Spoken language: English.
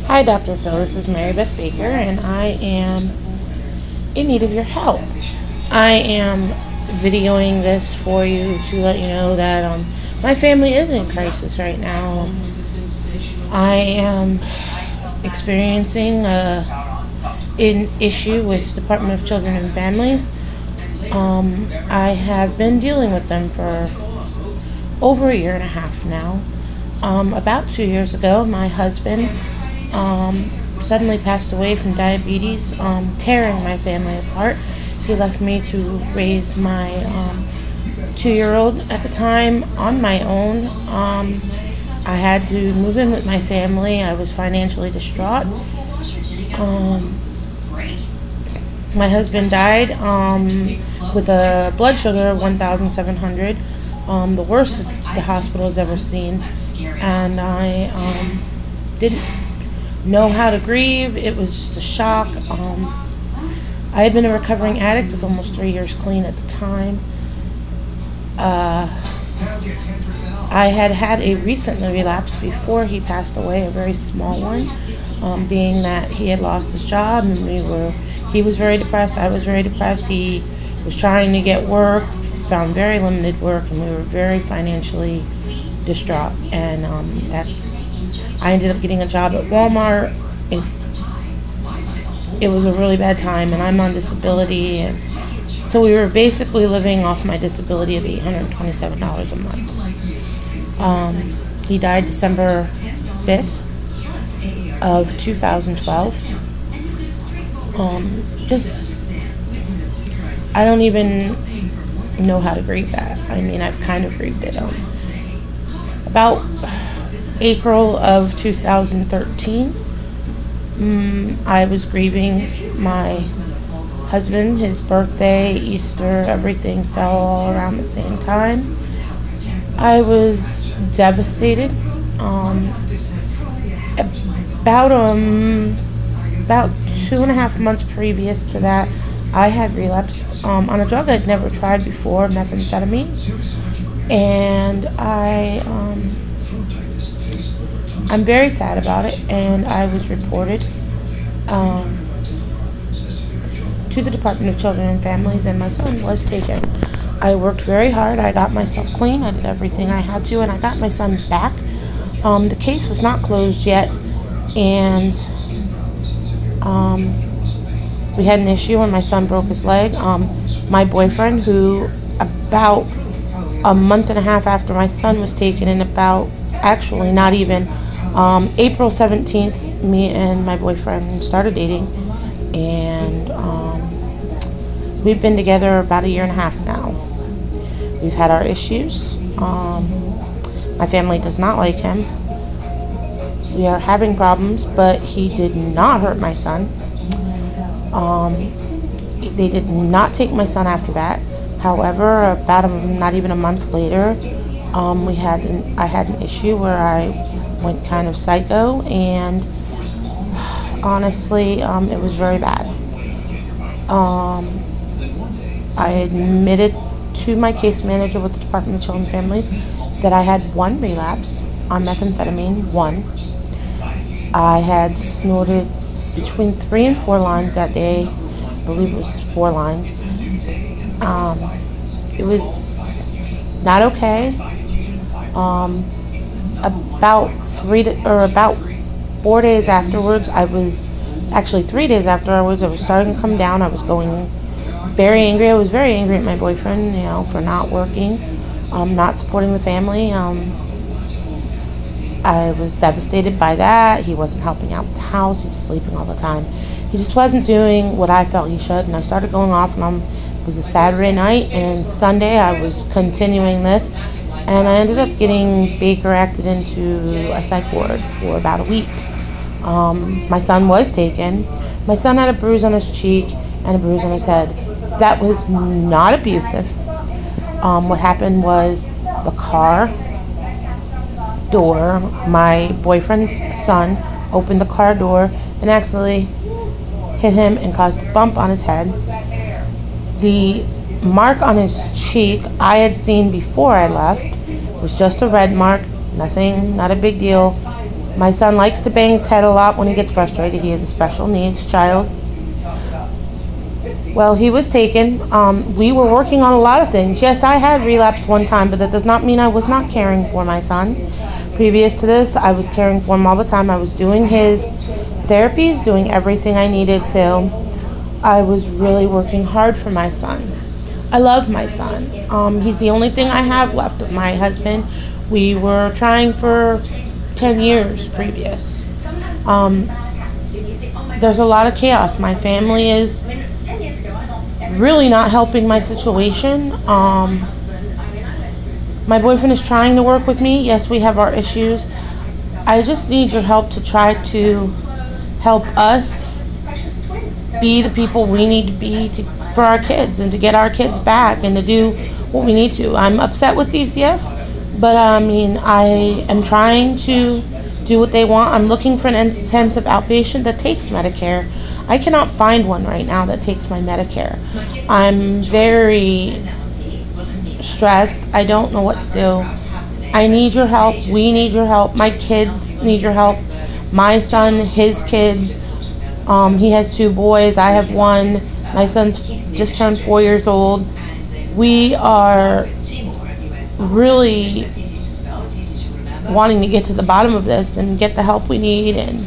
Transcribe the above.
Hi, Dr. Phil. This is Mary Beth Baker, and I am in need of your help. I am videoing this for you to let you know that my family is in crisis right now. I am experiencing an issue with Department of Children and Families. I have been dealing with them for over a year and a half now. About 2 years ago, my husband suddenly passed away from diabetes, tearing my family apart. He left me to raise my 2-year-old at the time on my own. I had to move in with my family. I was financially distraught. My husband died with a blood sugar of 1,700, the worst the hospital has ever seen. And I didn't know how to grieve. It was just a shock. I had been a recovering addict with almost 3 years clean at the time. I had a recent relapse before he passed away, a very small one, being that he had lost his job and he was very depressed, I was very depressed. He was trying to get work, found very limited work, and we were very financially distraught. And I ended up getting a job at Walmart. It was a really bad time, and I'm on disability, and so we were basically living off my disability of $827 a month. He died December 5th of 2012. I don't even know how to grieve that. I mean, I've kind of grieved it. About April of 2013, I was grieving my husband. His birthday, Easter, everything fell all around the same time. I was devastated. About 2.5 months previous to that, I had relapsed on a drug I'd never tried before, methamphetamine, and I'm very sad about it, and I was reported to the Department of Children and Families, and my son was taken. I worked very hard. I got myself clean. I did everything I had to, and I got my son back. The case was not closed yet, and we had an issue when my son broke his leg. My boyfriend, who about a month and a half after my son was taken, and actually not even, April 17th, me and my boyfriend started dating, and we've been together about a year and a half now. We've had our issues. My family does not like him. We are having problems, but he did not hurt my son. They did not take my son after that. However, not even a month later, I had an issue where I went kind of psycho, and honestly, it was very bad. I admitted to my case manager with the Department of Children and Families that I had one relapse on methamphetamine, one. I had snorted between 3 and 4 lines that day. I believe it was 4 lines. It was not okay. About 4 days afterwards, 3 days afterwards, I was starting to come down. I was going very angry. I was very angry at my boyfriend, for not working, not supporting the family. I was devastated by that. He wasn't helping out with the house. He was sleeping all the time. He just wasn't doing what I felt he should, and I started going off, and it was a Saturday night, and Sunday I was continuing this, and I ended up getting Baker acted into a psych ward for about a week. My son was taken. My son had a bruise on his cheek and a bruise on his head. That was not abusive. What happened was the car door, my boyfriend's son opened the car door and accidentally hit him and caused a bump on his head. The mark on his cheek I had seen before I left. It was just a red mark, nothing, not a big deal. My son likes to bang his head a lot when he gets frustrated. He is a special needs child. Well, he was taken. We were working on a lot of things. Yes, I had relapsed one time, but that does not mean I was not caring for my son. Previous to this, I was caring for him all the time. I was doing his therapies, doing everything I needed to. I was really working hard for my son. I love my son. He's the only thing I have left of my husband. We were trying for 10 years previous. There's a lot of chaos. My family is really not helping my situation. My boyfriend is trying to work with me. Yes, we have our issues. I just need your help to try to help us be the people we need to be for our kids, and to get our kids back, and to do what we need to. I'm upset with DCF, but I am trying to do what they want. I'm looking for an intensive outpatient that takes Medicare. I cannot find one right now that takes my Medicare. I'm very stressed. I don't know what to do. I need your help. We need your help. My kids need your help. My son, his kids, he has 2 boys. I have 1. My son's just turned 4 years old. We are really wanting to get to the bottom of this and get the help we need. And